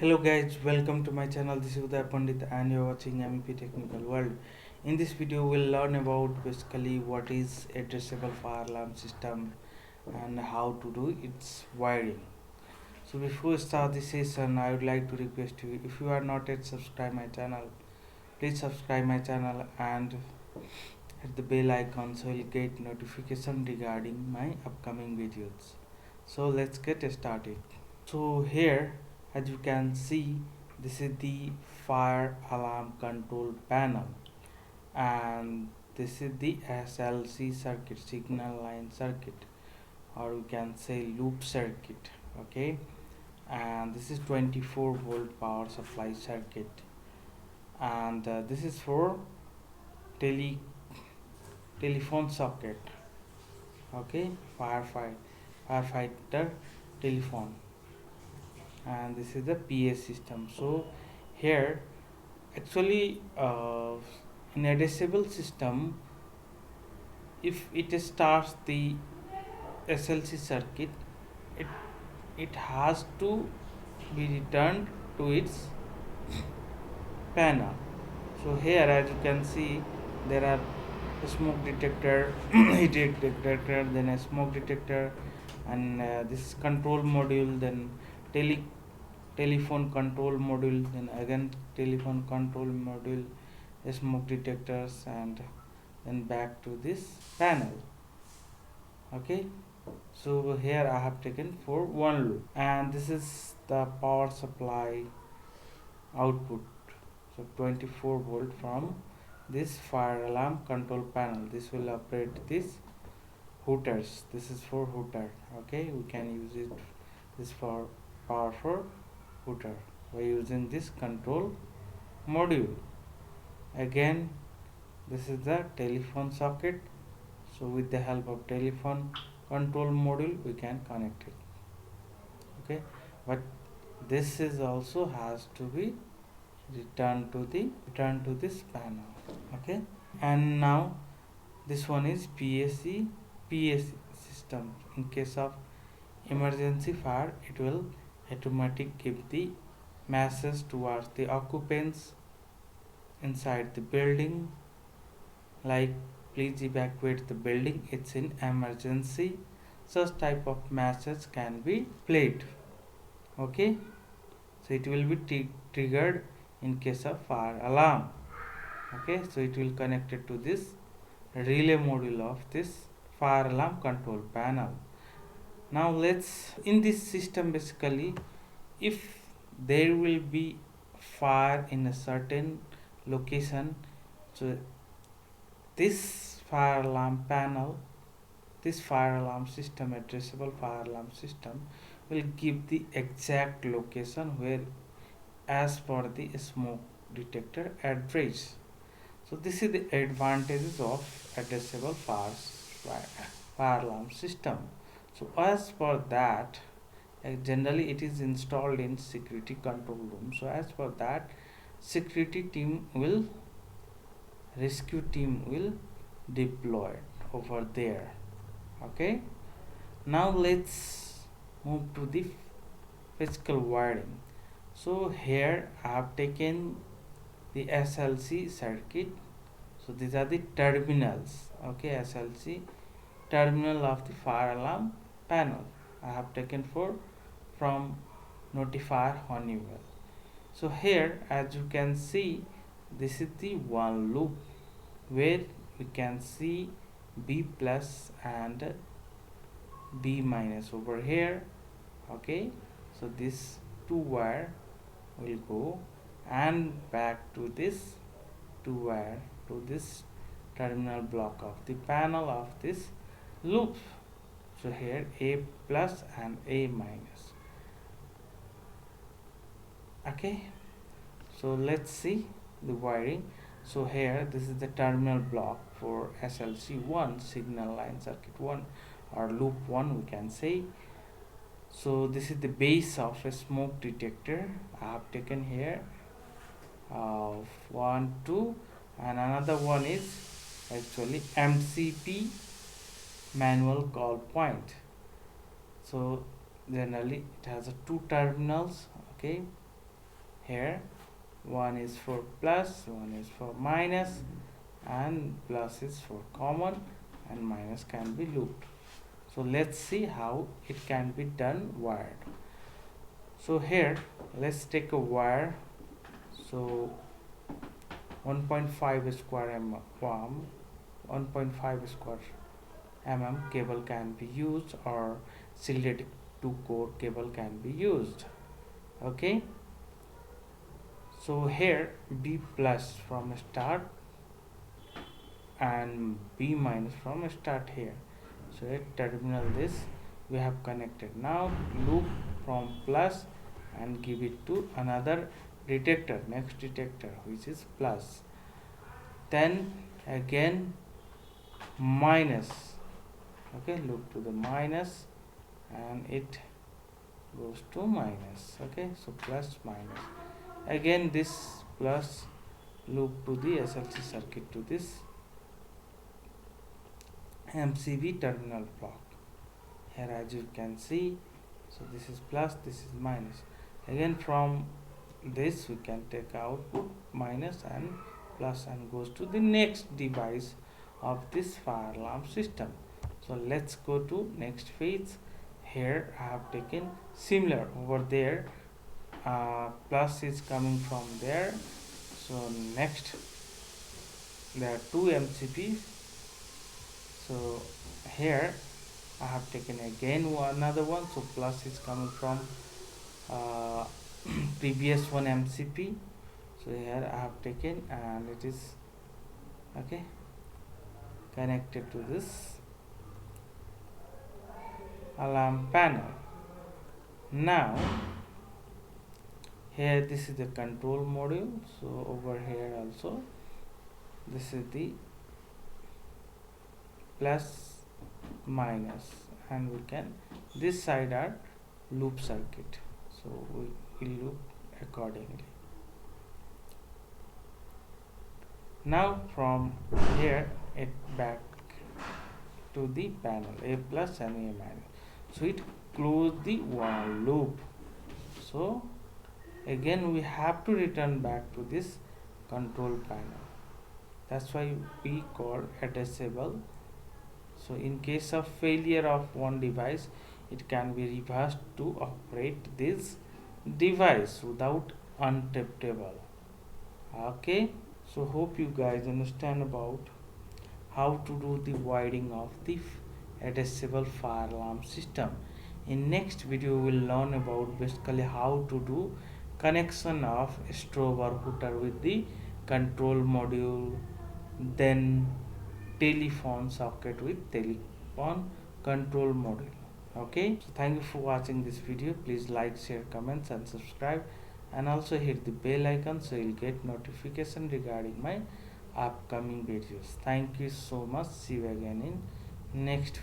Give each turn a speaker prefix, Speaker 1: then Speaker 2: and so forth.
Speaker 1: Hello guys, welcome to my channel. This is Uday Pandit and you're watching MEP Technical World. In this video we'll learn about basically what is addressable fire alarm system and how to do its wiring. So before we start the session, I would like to request you, if you are not yet subscribe my channel, please subscribe my channel and hit the bell icon so you'll get notification regarding my upcoming videos. So let's get started. So here, as you can see, this is the fire alarm control panel, and this is the SLC circuit, signal line circuit, or we can say loop circuit. Okay, and this is 24-volt power supply circuit, and this is for tele telephone socket. Okay, firefighter telephone, and this is the PA system. So here actually in a addressable system, if it starts the SLC circuit, it it has to be returned to its panel. So here as you can see, there are a smoke detector, heat detector, then a smoke detector, and this control module, then tele telephone control module, then again telephone control module, smoke detectors, and then back to this panel. Okay, so here I have taken for one loop, and this is the power supply output. So 24-volt from this fire alarm control panel. This will operate this hooters. This is for hooter. Okay, we can use it this for power for hooter by using this control module. Again, this is the telephone socket. So with the help of telephone control module we can connect it. Okay, but this is also has to be returned to this panel. Okay, and now this one is PAC system. In case of emergency fire, it will automatic give the message towards the occupants inside the building, like please evacuate the building, it's in emergency. Such type of message can be played. Okay, so it will be triggered in case of fire alarm. Okay, so it will connect it to this relay module of this fire alarm control panel. Now let's, in this system basically, if there will be fire in a certain location, so this fire alarm panel, this fire alarm system, addressable fire alarm system, will give the exact location where as per the smoke detector address. So this is the advantages of addressable fire alarm system. So as per that, generally it is installed in security control room. So as per that, rescue team will deploy over there. Okay, now let's move to the physical wiring. So here I have taken the SLC circuit. So these are the terminals. Okay, SLC terminal of the fire alarm panel I have taken from notifier Honeywell. So here as you can see, this is the one loop where we can see B plus and B minus over here. Okay, so this two wire will go and back to this two wire to this terminal block of the panel of this loop. So here A plus and A minus. Okay, so let's see the wiring. So here this is the terminal block for SLC1, signal line circuit 1, or loop 1 we can say. So this is the base of a smoke detector I have taken here, 1 2, and another one is actually MCP, manual call point. So generally it has two terminals. Okay, here one is for plus, one is for minus, and plus is for common and minus can be looped. So let's see how it can be done wired. So here let's take a wire. So 1.5 square mm 1.5 square cable can be used, or shielded 2 core cable can be used. Okay, so here B plus from start and B minus from start here. So at terminal this we have connected. Now loop from plus and give it to another detector, next detector, which is plus. Then again minus. Okay, loop to the minus and it goes to minus. Okay, so plus minus. Again this plus loop to the SLC circuit to this MCB terminal block. Here as you can see, so this is plus, this is minus. Again from this we can take output minus and plus and goes to the next device of this fire alarm system. So let's go to next phase. Here I have taken similar over there, plus is coming from there. So next there are two MCBs. So here I have taken again another one. So plus is coming from previous one MCP. So here I have taken and it is okay connected to this alarm panel. Now here this is the control module. So over here also this is the plus minus, and we can this side are loop circuit, so we will loop accordingly. Now from here it back to the panel A plus and A minus, so it close the one loop. So again we have to return back to this control panel. That's why we call addressable. So in case of failure of one device, it can be reversed to operate this device without untapable. Okay, so hope you guys understand about how to do the wiring of the addressable fire alarm system. In next video we will learn about basically how to do connection of strobe or hooter with the control module, then telephone socket with telephone control module. Okay, so thank you for watching this video. Please like, share, comments and subscribe, and also hit the bell icon so you'll get notification regarding my upcoming videos. Thank you so much. See you again in next